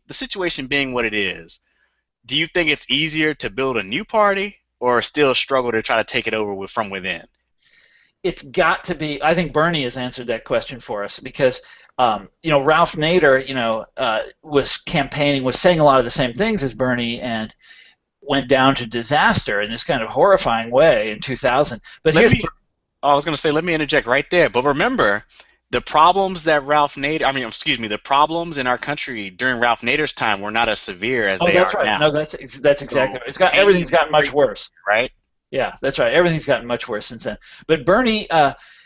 the situation being what it is, do you think it's easier to build a new party or still struggle to try to take it over from within? It's got to be. I think Bernie has answered that question for us because Ralph Nader, was campaigning, was saying a lot of the same things as Bernie, and went down to disaster in this kind of horrifying way in 2000. But Let me, I was going to say, let me interject right there. But remember, the problems that the problems in our country during Ralph Nader's time were not as severe as oh, they that's are right. now. No, that's exactly So right. pain Everything's gotten much worse. right? Yeah, that's right. Everything's gotten much worse since then. But Bernie,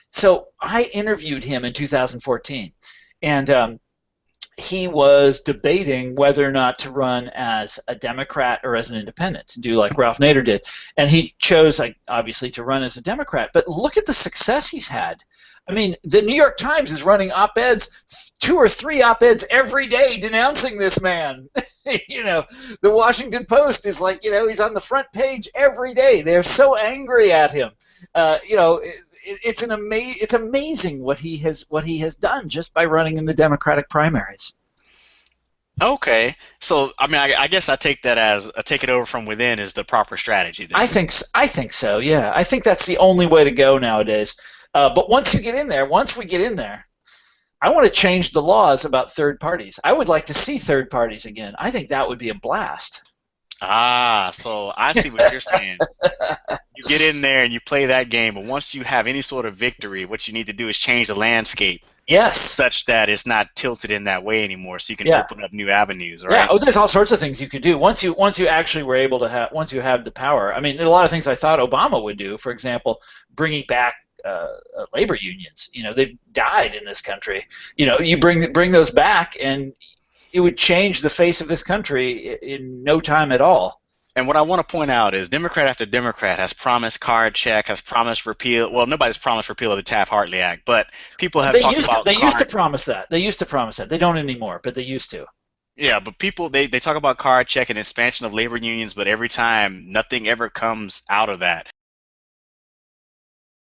so I interviewed him in 2014, and he was debating whether or not to run as a Democrat or as an independent, to do like Ralph Nader did. And he chose, like, obviously, to run as a Democrat. But look at the success he's had. I mean, the New York Times is running op-eds, 2 or 3 op-eds every day denouncing this man. The Washington Post is like, he's on the front page every day. They're so angry at him. It's amazing what he has done just by running in the Democratic primaries. Okay, so I guess I take that as a take it over from within is the proper strategy then. I think so. Yeah, I think that's the only way to go nowadays. But once we get in there, I want to change the laws about third parties. I would like to see third parties again. I think that would be a blast. So I see what you're saying. You get in there and you play that game, but once you have any sort of victory, what you need to do is change the landscape. Yes. Such that it's not tilted in that way anymore, so you can open up new avenues, right? Yeah. Oh, there's all sorts of things you could do once you actually were able to have once you have the power. I mean, there are a lot of things I thought Obama would do. For example, bringing back labor unions. They've died in this country. You bring those back, and it would change the face of this country in no time at all. And what I want to point out is Democrat after Democrat has promised card check, has promised repeal. Well, nobody's promised repeal of the Taft-Hartley Act, but people have talked about They used to promise that. They used to promise that. They don't anymore, but they used to. Yeah, but people, they talk about card check and expansion of labor unions, but every time, nothing ever comes out of that.